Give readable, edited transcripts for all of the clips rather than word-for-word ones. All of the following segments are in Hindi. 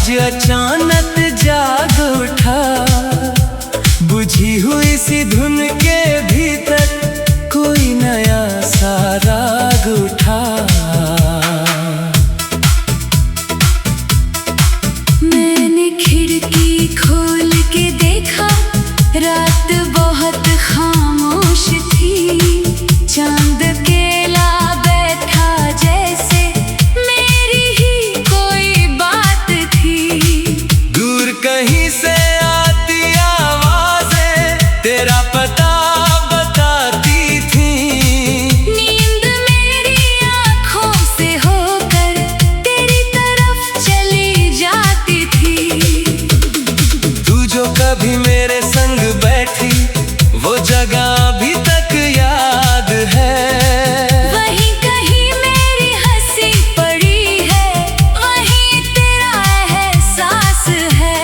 आज अचानक जाग उठा, बुझी हुई सी धुन के भीतर कोई नया सा राग उठा। मैंने खिड़की खोल के देखा, रात बहुत खामोश थी। चांद केला बैठा जैसे मेरी ही कोई बात थी। दूर कहीं से आती आवाजें तेरा पता बताती थी। नींद मेरी आँखों से होकर तेरी तरफ चली जाती थी। तू जो कभी मेरे संग बैठी वो जगह अभी तक याद है। वहीं कहीं मेरी हंसी पड़ी है, वहीं तेरा एहसास है।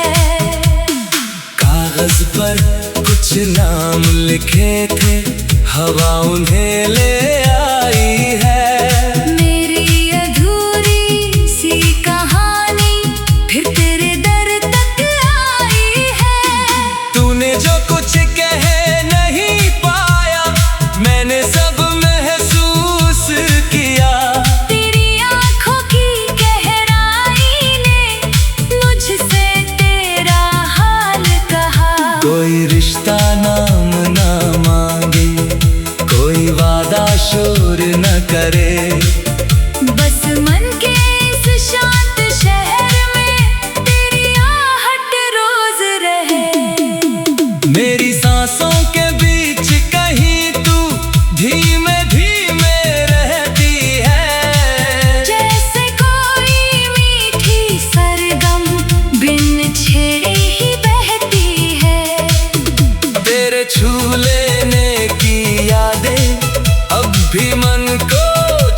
कागज पर कुछ नाम लिखे थे, हवा उन्हें ले आई है। मेरी अधूरी सी कहानी फिर तेरे दर तक आई है। तूने जो कुछ कह नहीं पाया, मैंने सब महसूस किया। तेरी आँखों की गहराई ने मुझसे तेरा हाल कहा। कोई रिश्ता नाम ना मांगे, कोई वादा शोर न करे। बस मन के इस शांत शहर में तेरी आहट रोज रहे। मेरी सांसों के बीच कहीं तू धीमे धीमे रहती है। जैसे कोई मीठी सरगम बिन छेड़े ही बहती है। तेरे छू लेने की यादें अब भी मन को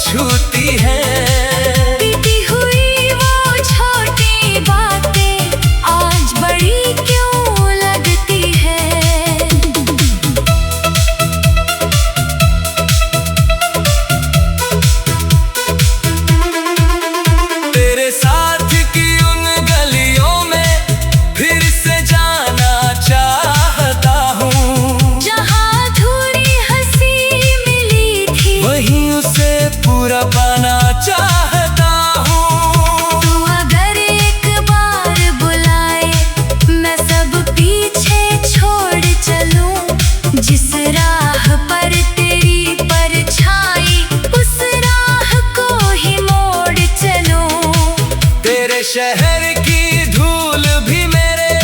छूती हैं। बीती हुई वो छोटी बातें आज बड़ी क्यों लगती है। तेरे साथ की उन गलियों में फिर से जाना चाहता हूँ। जहाँ अधूरी हंसी मिली थी, वहीं उसे पूरा पाना चाहता हूँ। तू अगर एक बार बुलाए मैं सब पीछे छोड़ चलूं। जिस राह पर तेरी परछाई उस राह को ही मोड़ चलूं। तेरे शहर की धूल भी मेरे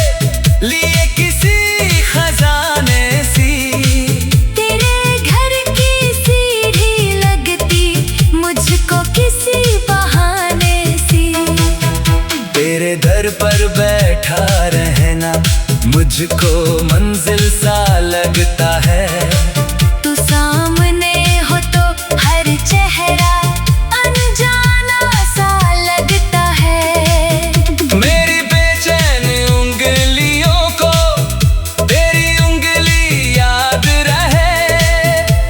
लिए किसी खजाने सी। तेरे घर की सीढ़ी लगती मुझको किसी बहाने सी। तेरे दर पर बैठा रहना मुझको मंजिल सा लगता है। तू सामने हो तो हर चेहरा अनजाना सा लगता है। मेरी बेचैन उंगलियों को तेरी उंगली याद रहे।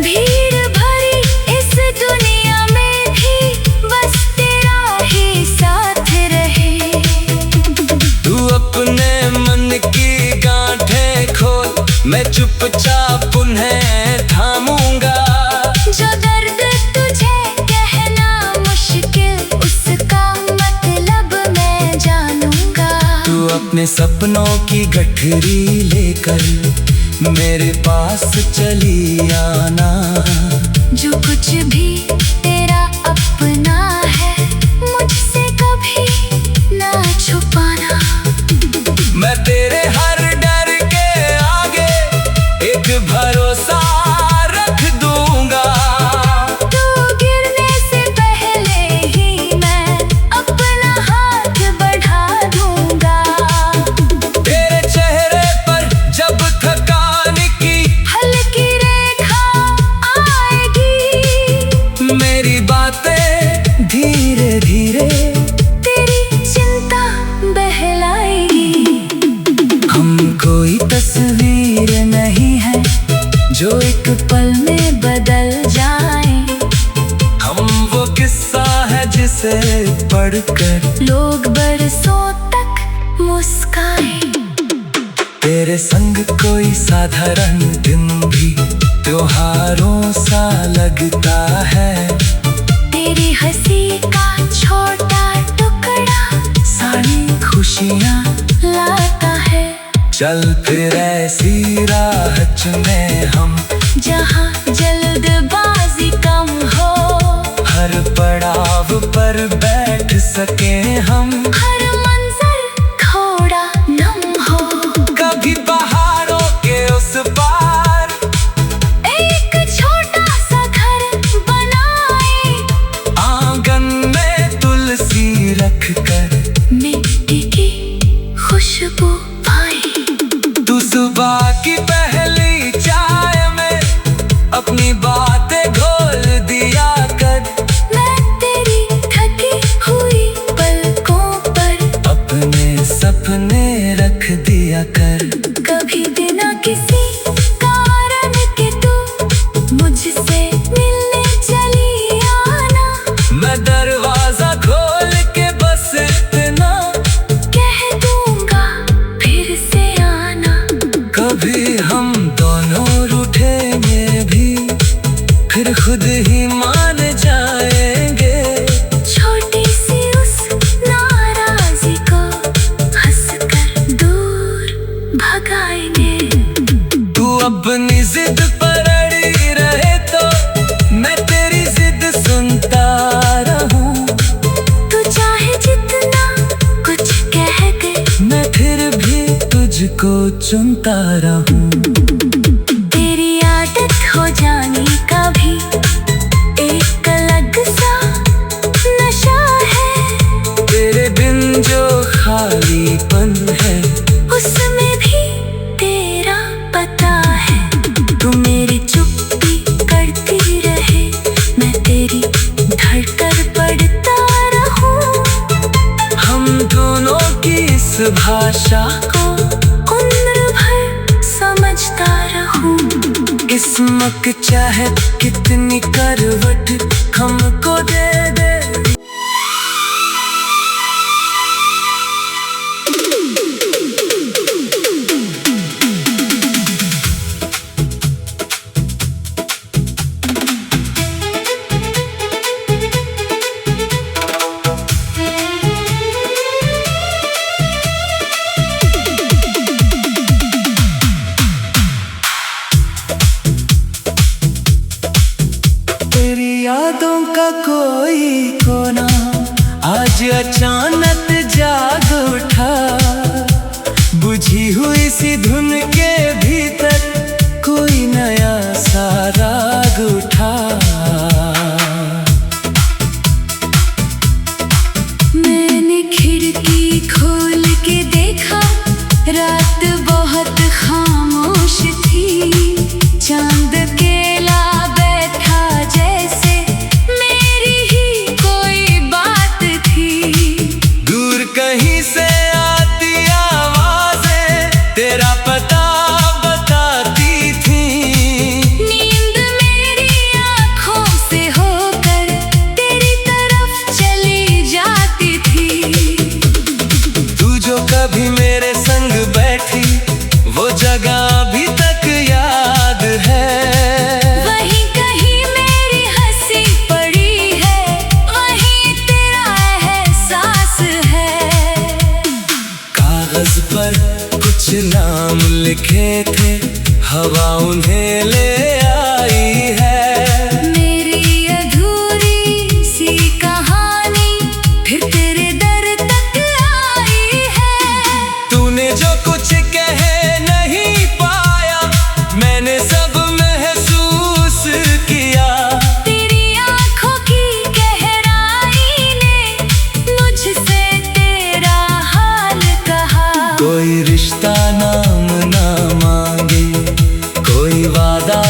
भीड़ भरी इस दुनिया में भी बस तेरा ही साथ रहे। तू अपने मन की गांठें खोल, मैं चुपचाप उन्हें थामूंगा। जो दर्द तुझे कहना मुश्किल उसका मतलब मैं जानूंगा। तू अपने सपनों की गठरी लेकर मेरे पास चली आना। जो कुछ भी तेरा अपना है मुझसे कभी ना छुपाना। मैं तेरे हर डर के आगे एक भरोसा रख दूंगा। तू गिरने से पहले ही मैं अपना हाथ बढ़ा दूंगा। तेरे चेहरे पर जब थकान की हल्की रेखा आएगी, मेरी बातें धीरे धीरे तेरी चिंता बहलाएगी। हम कोई तस्वीर नहीं है जो एक पल में बदल जाए। हम वो किस्सा है जिसे पढ़कर लोग बरसों तक मुस्काए। तेरे संग कोई साधारण दिन भी त्योहारों सा लगता है। तेरी हंसी का छोटा टुकड़ा सारी खुशियाँ लाता है। चल फिर ऐसी राह चुने हम, जहाँ जल्दबाजी कम हो। हर पड़ाव पर बैठ सके हम, हर मंजर थोड़ा नम हो। कभी पहाड़ों के उस पार एक छोटा सा घर बनाए। आंगन में तुलसी रख कर मिट्टी की खुशबू पाए। तू सुबह की पहली चाय में अपनी बातें घोल दिया कर। मैं तेरी थकी हुई पलकों पर अपने सपने रख दिया कर। कभी बिना किसी कारण के तू मुझसे मिलने चली आना। मैं दरवाजा खोल के बस इतना कह दूंगा फिर से आना। कभी हम दोनों रूठेंगे भी फिर खुद ही मान जाएंगे। छोटी सी उस नाराजी को हंसकर दूर भगाएंगे। तू अपनी जिद पर अड़ी रहे तो मैं तेरी जिद सुनता रहूं। तू चाहे जितना कुछ कह दे, मैं फिर भी तुझको चुनता रहूं। तेरी आदत हो जाने का भी एक अलग सा नशा है। तेरे बिन जो खालीपन है उसमें भी तेरा पता है। तू मेरी चुप्पी करती रहे, मैं तेरी धड़कन पढ़ता रहूं। हम दोनों की इस भाषा को उम्र भर समझता रहूं। किस्मत चाहे कितनी करवट हमको दे दे। तेरी यादों का कोई कोना आज अचानक जाग उठा। बुझी हुई सी धुन के भीतर कोई नया सा राग उठा। मैंने खिड़की खोल के देखा, रात बहुत खामोश थी। चांद केला बैठा जैसे मेरी ही कोई बात थी। दूर कहीं से आती आवाजें तेरा पता बताती थी। नींद मेरी आँखों से होकर तेरी तरफ चली जाती थी। तू जो कभी मेरे संग बैठी वो जगह अभी तक याद है। वहीं कहीं मेरी हंसी पड़ी है, वहीं तेरा एहसास है। कागज पर कुछ नाम लिखे थे, हवा उन्हें ले आई है। मेरी अधूरी सी कहानी फिर तेरे दर तक आई है। तूने जो कुछ कह नहीं पाया मैंने सब महसूस किया। तेरी आँखों की गहराई ने मुझसे तेरा हाल कहा। कोई रिश्ता नाम ना मांगे, कोई वादा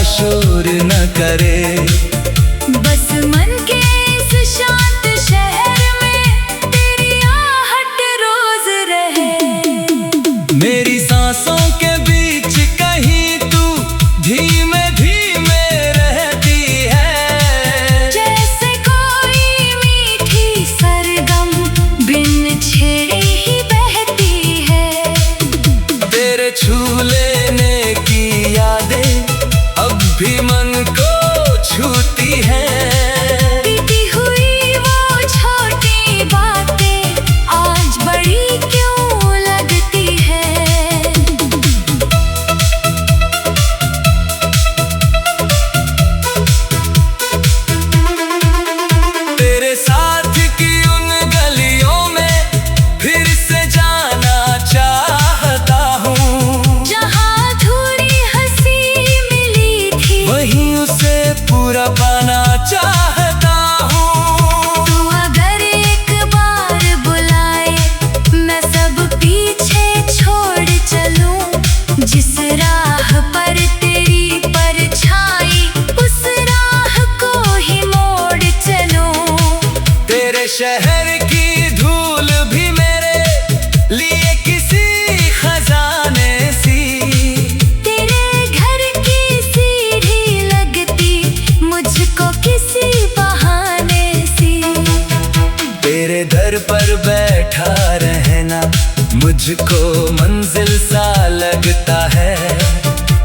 रहना मुझको मंजिल सा लगता है।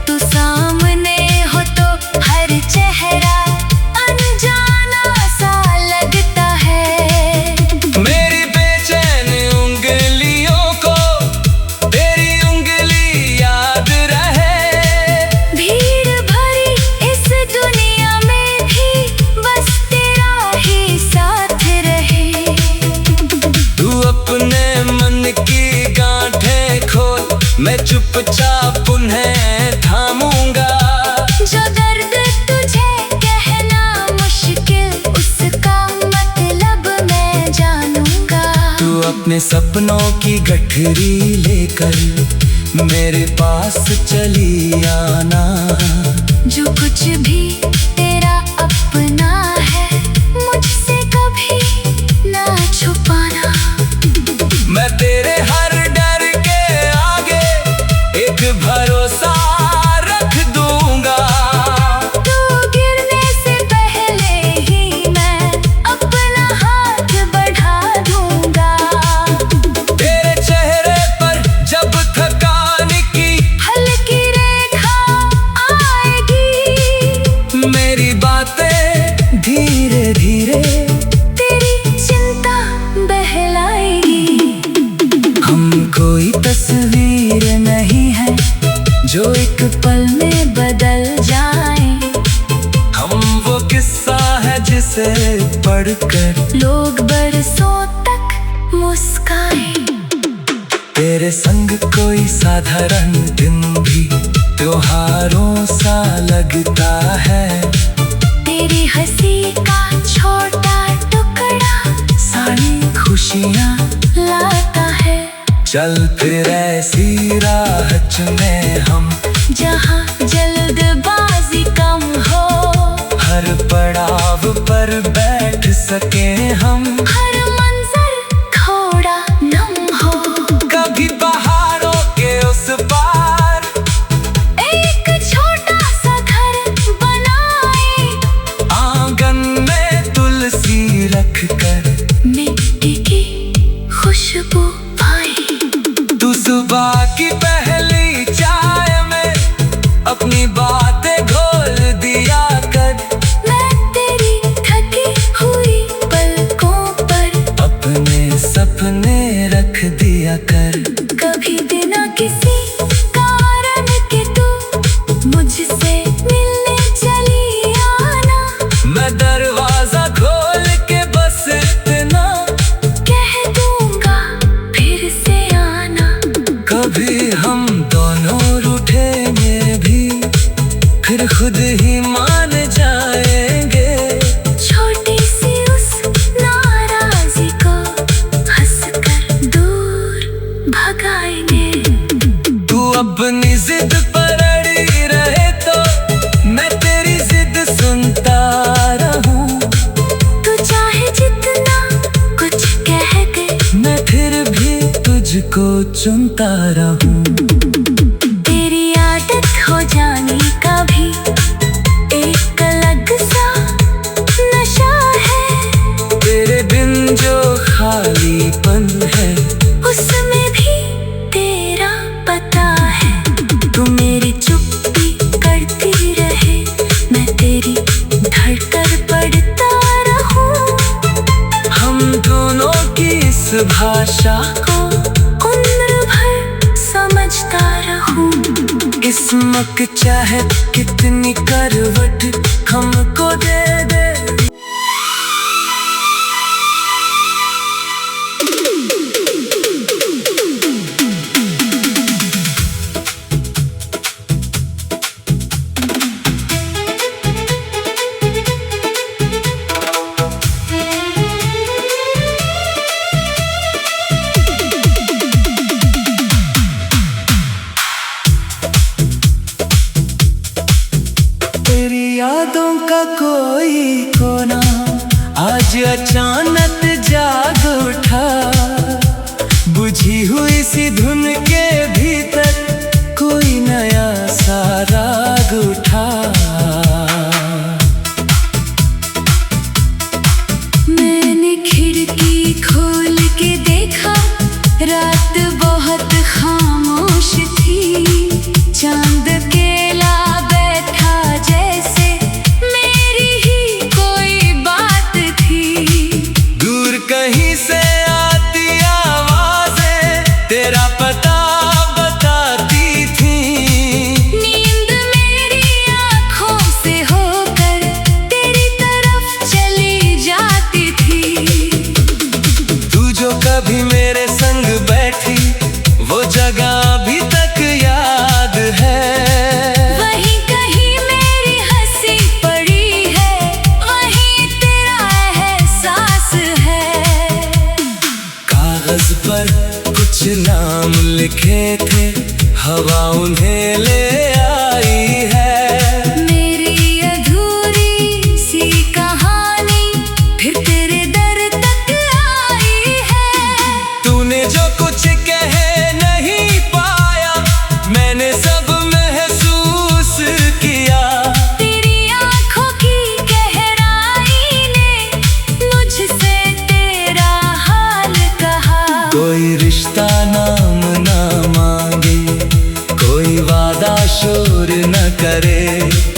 तू सामने हो तो हर चेहरा अनजाना सा लगता है। मेरी बेचैन उंगलियों को तेरी उंगली याद रहे। भीड़ भरी इस दुनिया में भी बस तेरा ही साथ रहे। तू अपने मन की गांठें खोल, मैं चुपचाप उन्हें थामूंगा। जो दर्द तुझे कहना मुश्किल उसका मतलब मैं जानूंगा। तू अपने सपनों की गठरी लेकर मेरे पास चली आना। जो कुछ भी तेरा अपना है मुझसे कभी ना छुपाना। मैं तेरे हर डर के आगे एक भरोसा रख दूंगा। तू गिरने से पहले ही मैं अपना हाथ बढ़ा दूंगा। तेरे चेहरे पर जब थकान की हल्की रेखा आएगी, मेरी बातें धीरे धीरे तेरी चिंता बहलाएगी। हम कोई तस्वीर नहीं है जो एक पल में बदल जाए। हम वो किस्सा है जिसे पढ़कर लोग बरसों तक मुस्काए। तेरे संग कोई साधारण दिन भी त्योहारों सा लगता है। तेरी हंसी का छोटा टुकड़ा सारी खुशियाँ लाता है। चल फिर ऐसी राह चुने हम जहाँ जल्दबाजी कम हो, हर पड़ाव पर बैठ सके हम। हर मंजर थोड़ा नम हो। कभी पहाड़ों के उस पार एक छोटा सा घर बनाए, आंगन में तुलसी रख कर मिट्टी की खुशबू पाए। तू सुबह की पहली चाय में अपनी बातें घोल दिया कर। मैं तेरी थकी हुई पलकों पर अपने सपने रख दिया कर। कभी बिना किसी कारण के तू मुझसे मिलने चली आना। मैं दरवाजा खोल के बस इतना कह दूंगा फिर से आना। कभी हम दोनों रूठेंगे भी फिर खुद ही मान जाएंगे। छोटी सी उस नाराजी को हंसकर दूर भगाएंगे। तू अपनी जिद पर अड़ी रहे तो मैं तेरी जिद सुनता रहूं। तू चाहे जितना कुछ कह दे, मैं फिर भी तुझको चुनता रहूं। तेरी आदत हो जाने का भी एक अलग सा नशा है। तेरे बिन जो खालीपन है उसमें भी तेरा पता है। तू मेरी चुप्पी करती रहे, मैं तेरी धड़कन पढ़ता रहूं। हम दोनों की इस भाषा को उम्र भर समझता रहूं। किस्मत चाहे कितनी करवट हमको दे दे। तेरी यादों का कोई कोना आज अचानक जाग उठा। बुझी हुई सी धुन के भीतर कोई नया सा राग उठा। मैंने खिड़की खोल के देखा, पर कुछ नाम लिखे थे, हवा उन्हें ले आई है। मेरी अधूरी सी कहानी फिर तेरे दर तक आई है। तूने जो कुछ कह नहीं पाया, मैंने सब महसूस किया। तेरी आंखों की गहराई ने मुझसे तेरा हाल कहा। कोई रिश्ता नाम ना मांगे, कोई वादा शोर न करे।